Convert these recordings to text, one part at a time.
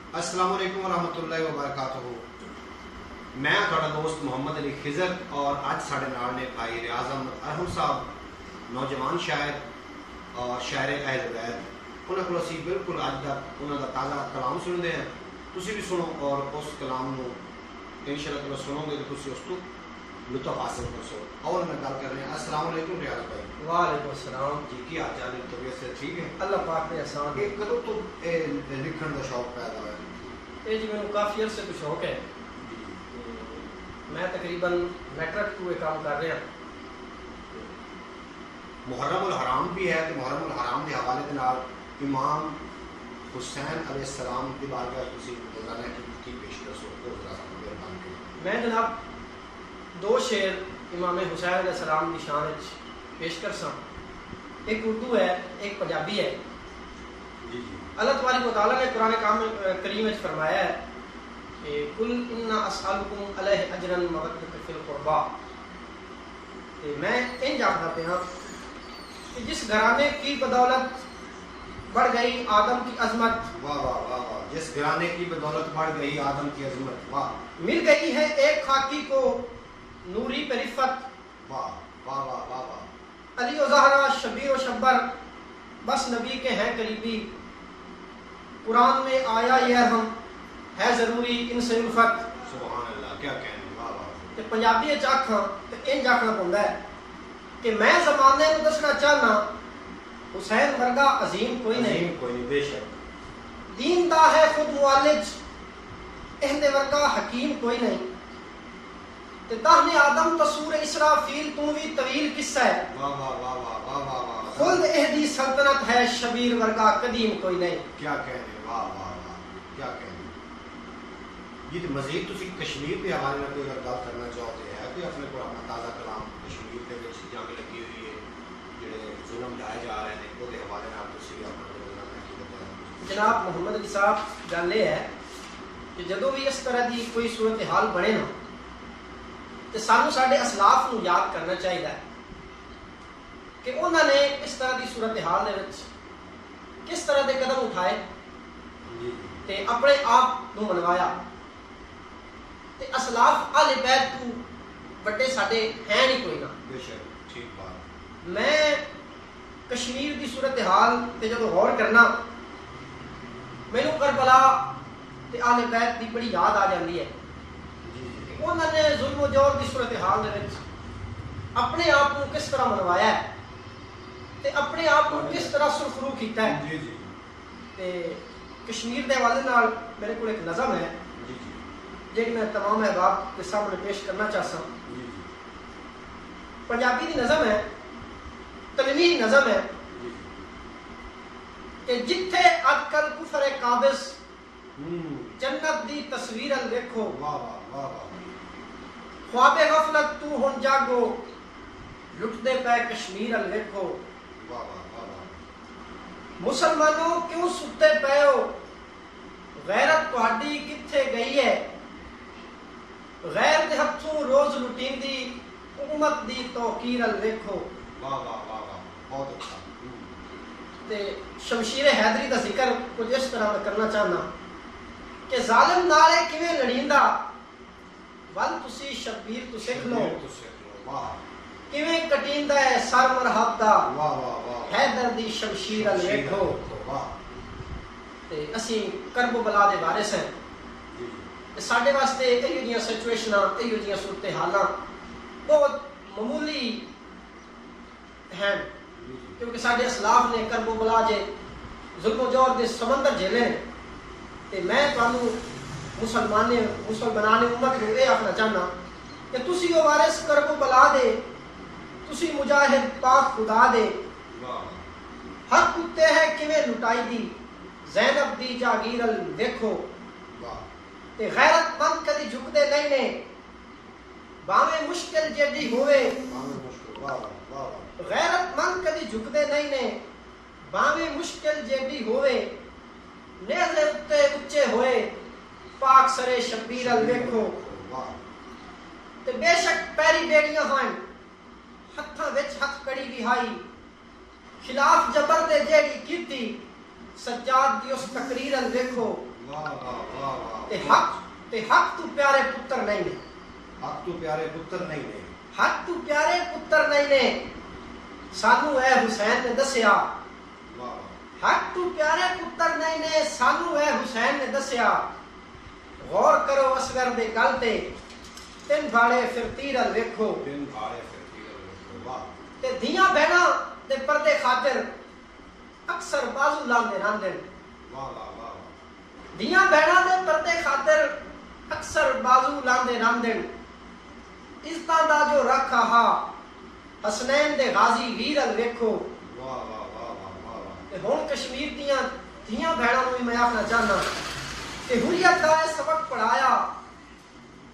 अस्सलाम वालेकुम वरहमतुल्लाहि वबरकातुहू। मैं थोड़ा दोस्त मोहम्मद अली खिजर और अज साढ़े नाल ने भाई रियाज अहमद अरहम साहब, नौजवान शायर और शायर अहल बैत। उन्होंने को असी बिल्कुल अज का उन्होंने ताज़ा कलाम सुनते हैं। तुसी भी सुनो और उस कलाम को इंशाअल्लाह तुम सुनोगे तो तुसी उस तो लुत्फ हासिल कर सो। और मैं गल कर रहे हैं अस्सलाम वालेकुम रियाज भाई। वालेकुम अस्सलाम जी की हाल चाल है? तबीयत से ठीक है? अल्लाह पाक ने आसान ये कदों तो लिखण का शौक पैदा हुआ? ये जी मैंने काफ़ी अरसे तो शौक है। मैं तकरीबन मैट्रिक टू काम कर रहा। मुहर्रम उल हराम भी है तो मुहर्रम उल हराम के हवाले के नाल इमाम हुसैन अलैहिस्सलाम की बारगाह तुसी रोजाना की पेश कर सो तो जरा सा मेहरबान करो। मैं जनाब दो शेर इमाम हुसैन अलैहिस्सलाम की शान पेश कर सा। एक उर्दू है, एक पंजाबी है। जी जी। अल्लाह तबारक व तआला ने कुरान करीम में फरमाया है कि कुल इन्ना अस्अलुकुम अलैहि अजरन मगफ़िरतन फिल क़ुरबा। ते मैं इन जानता पे कि जिस घराने की बदौलत बढ़ गई आदम की अजमत, वाह वाह वाह वाह, जिस घराने की बदौलत बढ़ गई आदम की अजमत, वाह, मिल गई है एक खाकी को नूरी पे रिफ़त, वाह वाह वाह वाह वाह, अली और ज़हरा शबीर और शब्बर बस नबी के हैं करीबी, कुरान में आया यह हम है ज़रूरी इनसे उल्फत। सुभान अल्लाह, क्या कहने, वाह वाह। ते पंजाबी आखा तो इंज आखना पौंदा है कि मैं ज़माने को दसना चाहना हुसैन वर्गा अजीम कोई नहीं, कोई नहीं, बेशक। दीन दा है खुद मुआलिज एहदे वर्गा हकीम कोई नहीं, ते दाहने आदम तसूर इसराफील तू भी तवील किस्सा है, वाह वाह वाह वाह वाह वाह वाह, खुद एहदी सल्तनत है शबीर वर्गा कदीम कोई नहीं। क्या कहने, वाह वाह वाह, क्या कहने। ये तो मजीद तुसी कश्मीर के हवाले में कोई अगर गल करना चाहते हैं कि अपने को अपना ताज़ा कलाम कश्मीर के विच जंग लगी हुई है जिहड़े जुल्म ढाए जा रहे हैं उसके हवाले नाल तुसी अपना रोजाना की बताया। जनाब मोहम्मद अली साहब गल ये है कि जदों भी इस तरह की कोई सूरत हाल बने ना तो सानू साडे असलाफ नू याद करना चाहिए कि उन्होंने इस तरह की सूरत हाल दे विच किस तरह के कदम उठाए जी ते अपने आप नू मनवाया। ते असलाफ आले बैत तू बड़े साडे हैं नहीं कोई ना। बेशक, ठीक बात। मैं कश्मीर की सूरत हाल ते जब गौर करना मैनू करबला ते आले बैत की बड़ी याद आ जाती है। जी जी, उन्होंने जुल्म व जौर की सूरत हाल दे विच अपने आप को किस तरह मनवाया है ते अपने आप को किस तरह सुरखरू किया है। जी जी ते कश्मीर के हवाले नाल मेरे को एक नज़म है जी जी जी मैं तमाम अहबाब के सामने पेश करना चाहता हूँ। जी जी पंजाबी की नज़म है, तलमी नज़म है जी कि जिथे अजकल कुफर काबिज जन्नत दी तस्वीर देखो, वाह वाह वाह वाह, ख्वाबे गफलत तू हुन जागो लुटदे पै कश्मीर देखो, वाह वाह वाह वाह, मुसलमानों क्यों सुते पे हो गैरत तुहाडी किथे गई है, गैर दे हथों रोज लुटींदी उम्मत दी तौकीर देखो। वाह वाह वाह वाह, बहुत अच्छा। ते शमशीर हैदरी का जिक्र कुछ इस तरह मैं करना चाहना कि जालिम नाले किवें लड़ींदा वल तुसी शबीर तू सिख लो, तो सीख लो, वाह किवें कटींदा है सर मरहब दा वाह वाह वाह, हैदर दी शमशीर देखो। वाह, ते असी करब बला दे वारिस हैं। जी जी ते साडे वास्ते इहो जिहियां सिचुएशनां इहो जिहियां सूरत हालां बहुत मामूली हैं क्योंकि साडे असलाफ ने करब बला जे जुल्म जौर दे समंदर झेले ते मैं तुहानू मुसलमाने उम्मत नूं इह आखना चाहना कि तुसी ओ वारिस करब बला दे, तुसी मुजाहिद पाक खुदा दे, वाह, हक कुत्ते है किवें लुटाई दी ज़ैनब दी जागीर देखो, वाह, ते गैरतमंद कदी झुकदे नहीं ने भावें मुश्किल जेडी होवे, मुश्किल, वाह वाह वाह, गैरतमंद कदी झुकदे नहीं ने भावें मुश्किल जेडी होवे, नेज़े उत्ते उच्चे होए पाक सरे शबीर देखो, वाह, ते बेशक पैरी बेड़ियां हन हत्थां विच हथ कड़ी विहाई, खिलाफ जबर दे जेड़ी कीती सज्जाद दी उस तकरीर देखो, ਵਾਹ ਵਾਹ ਵਾਹ ਵਾਹ ਤੇ ਹੱਕ ਤੂੰ ਪਿਆਰੇ ਪੁੱਤਰ ਨਹੀਂ ਨੇ, ਹੱਕ ਤੂੰ ਪਿਆਰੇ ਪੁੱਤਰ ਨਹੀਂ ਨੇ, ਹੱਕ ਤੂੰ ਪਿਆਰੇ ਪੁੱਤਰ ਨਹੀਂ ਨੇ, ਸਾਨੂੰ ਇਹ ਹੁਸੈਨ ਨੇ ਦੱਸਿਆ। ਵਾਹ ਹੱਕ ਤੂੰ ਪਿਆਰੇ ਪੁੱਤਰ ਨਹੀਂ ਨੇ, ਸਾਨੂੰ ਇਹ ਹੁਸੈਨ ਨੇ ਦੱਸਿਆ। ਗੌਰ ਕਰੋ ਅਸਗਰ ਦੇ ਗੱਲ ਤੇ, ਤਿੰਨ ਭਾੜੇ ਫਿਰ ਤੀਰਲ ਵੇਖੋ। ਦਿਨ ਭਾੜੇ ਫਿਰ ਤੀਰਲ ਵੇਖੋ। ਵਾਹ ਤੇ ਧੀਆਂ ਬਹਿਣਾ ਦੇ ਪਰਦੇ ਖਾਤਰ ਅਕਸਰ ਬਾਜ਼ੂ ਲਾਉਂਦੇ ਰਹਿੰਦੇ ਨੇ। ਵਾਹ ਵਾਹ ਵਾਹ ਧੀਆਂ ਬਹਿਣਾ ਦੇ ਪਰਦੇ ਖਾਤਰ ਅਕਸਰ ਬਾਜ਼ੂ ਲਾਉਂਦੇ ਰਹਿੰਦੇ ਨੇ। ਇਜ਼ਤਾਂ ਦਾ ਜੋ ਰੱਖ ਆਹਾ ਹਸਨੈਨ ਦੇ ਗਾਜ਼ੀ ਵੀਰਲ ਵੇਖੋ। ਵਾਹ ਵਾਹ ਵਾਹ ਵਾਹ ਵਾਹ ਤੇ ਹੁਣ ਕਸ਼ਮੀਰ ਦੀਆਂ ਧੀਆਂ ਭੈਣਾਂ ਨੂੰ ਵੀ ਮੈਂ ਆਖਣਾ ਚਾਹਨਾ ਕਿ ਹੁਰੀਅਤ ਦਾ ਇਹ ਸਬਕ ਪੜਾਇਆ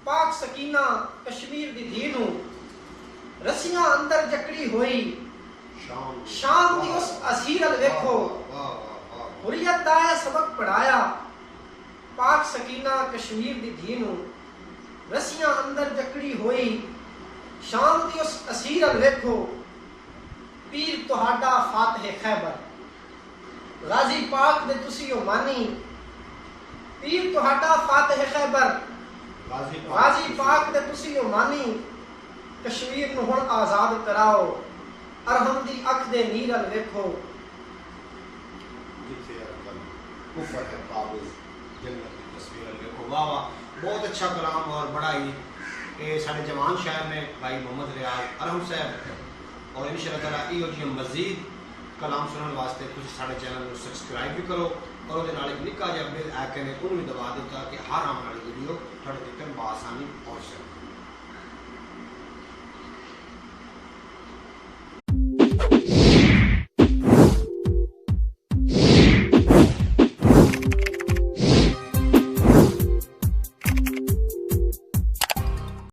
ਪਾਕ ਸਕੀਨਾ ਕਸ਼ਮੀਰ ਦੀ ਧੀ ਨੂੰ ਰਸੀਆਂ ਅੰਦਰ ਜਕੜੀ ਹੋਈ ਸ਼ਾਮ ਦੀ ਉਸ ਅਸੀਰਲ ਵੇਖੋ। ਹੁਰੀਅਤ ਦਾ ਇਹ ਸਬਕ ਪੜਾਇਆ ਪਾਕ ਸਕੀਨਾ ਕਸ਼ਮੀਰ ਦੀ ਧੀ ਨੂੰ ਰਸੀਆਂ ਅੰਦਰ ਜਕੜੀ ਹੋਈ ਸ਼ਾਮ ਦੀ ਉਸ ਅਸੀਰਲ ਵੇਖੋ। ਪੀਰ ਤੁਹਾਡਾ ਫਾਤਿਹ ਖੈਬਰ ਗਾਜ਼ੀ ਪਾਕ ਦੇ ਤੁਸੀਂ ਉਹ ਮਾਨੀ। ਪੀਰ ਤੁਹਾਡਾ ਫਾਤਿਹ ਖੈਬਰ ਗਾਜ਼ੀ ਪਾਕ ਦੇ ਤੁਸੀਂ ਉਹ ਮਾਨੀ। ਕਸ਼ਮੀਰ ਨੂੰ ਹੁਣ ਆਜ਼ਾਦ ਕਰਾਓ ਅਰਹਮ ਦੀ ਅੱਖ ਦੇ ਨੀਰਲ ਵੇਖੋ। ਜਿੱਥੇ ਅਕਲ ਕੁਫਰ ਹੈ ਕਾਬਿਜ਼ ਜन्नत की तस्वीर देखो। वाह वाह बहुत अच्छा कलाम और बड़ा ही ये साढ़े जवान शायर ने भाई मोहम्मद रियाज अरहम साहब और इंशाअल्लाह ताला इहो जी मजीद कलाम सुनने वास्ते तुम साढ़े चैनल को सबसक्राइब भी करो और वो एक निक्का जिहा बेल आइकन है उन्होंने दबा दो ताकि हर आने वाली वीडियो थोड़े तक बआसानी पहुँच सके।